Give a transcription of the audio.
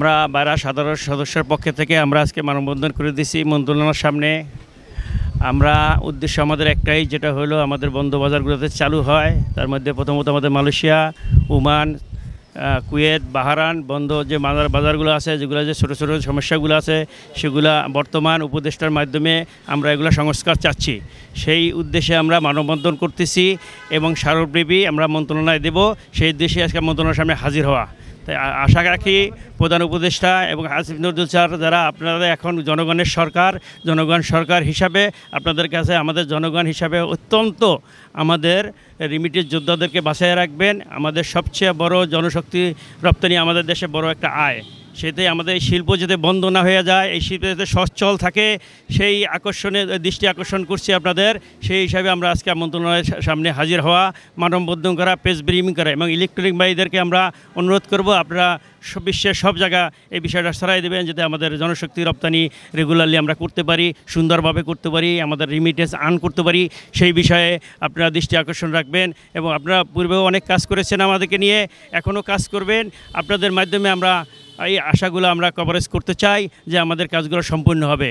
আমরা বাইরা সাধারণ সদস্যের পক্ষ থেকে আমরা আজকে মানববন্ধন করে দিয়েছি মন্ত্রণালয়ের সামনে। আমরা উদ্দেশ্য আমাদের একটাই, যেটা হলো আমাদের বন্ধ বাজারগুলোতে চালু হয়। তার মধ্যে প্রথমত আমাদের মালয়েশিয়া, ওমান, কুয়েত, বাহরাইন বন্ধ যে বাজারগুলো আছে, যেগুলো যে ছোটো ছোটো সমস্যাগুলো আছে, সেগুলা বর্তমান উপদেষ্টার মাধ্যমে আমরা এগুলো সংস্কার চাচ্ছি। সেই উদ্দেশ্যে আমরা মানববন্ধন করতেছি এবং সার্বব্যাপী আমরা মন্ত্রণালয় দেব, সেই উদ্দেশ্যে আজকে মন্ত্রণালয়ের সামনে হাজির হওয়া। তাই আশা রাখি প্রধান উপদেষ্টা এবং আসিফ নজরুল স্যার, যারা আপনারা এখন জনগণের সরকার, জনগণ সরকার হিসাবে আপনাদের কাছে আমাদের জনগণ হিসাবে অত্যন্ত আমাদের রিমিটেড যোদ্ধাদেরকে বাঁচিয়ে রাখবেন। আমাদের সবচেয়ে বড় জনশক্তি রপ্তানি আমাদের দেশে বড় একটা আয়, সেটাই আমাদের শিল্প যাতে বন্ধ না হয়ে যায়, এই শিল্প যাতে সচ্ছল থাকে, সেই দৃষ্টি আকর্ষণ করছি আপনাদের। সেই হিসাবে আমরা আজকে মন্ত্রণালয়ের সামনে হাজির হওয়া, মানববন্ধন করা, প্রেস ব্রিফিং করা এবং ইলেকট্রনিক ভাইদেরকে আমরা অনুরোধ করব আপনারা বিশ্বের সব জায়গা এই বিষয়টা ছড়াই দেবেন, যাতে আমাদের জনশক্তি রপ্তানি রেগুলারলি আমরা করতে পারি, সুন্দরভাবে করতে পারি, আমাদের রিমিটেন্স আর্ন করতে পারি। সেই বিষয়ে আপনারা দৃষ্টি আকর্ষণ রাখবেন এবং আপনারা পূর্বেও অনেক কাজ করেছেন আমাদেরকে নিয়ে, এখনও কাজ করবেন। আপনাদের মাধ্যমে আমরা এই আশাগুলো আমরা কভারেজ করতে চাই যে আমাদের কাজগুলো সম্পূর্ণ হবে।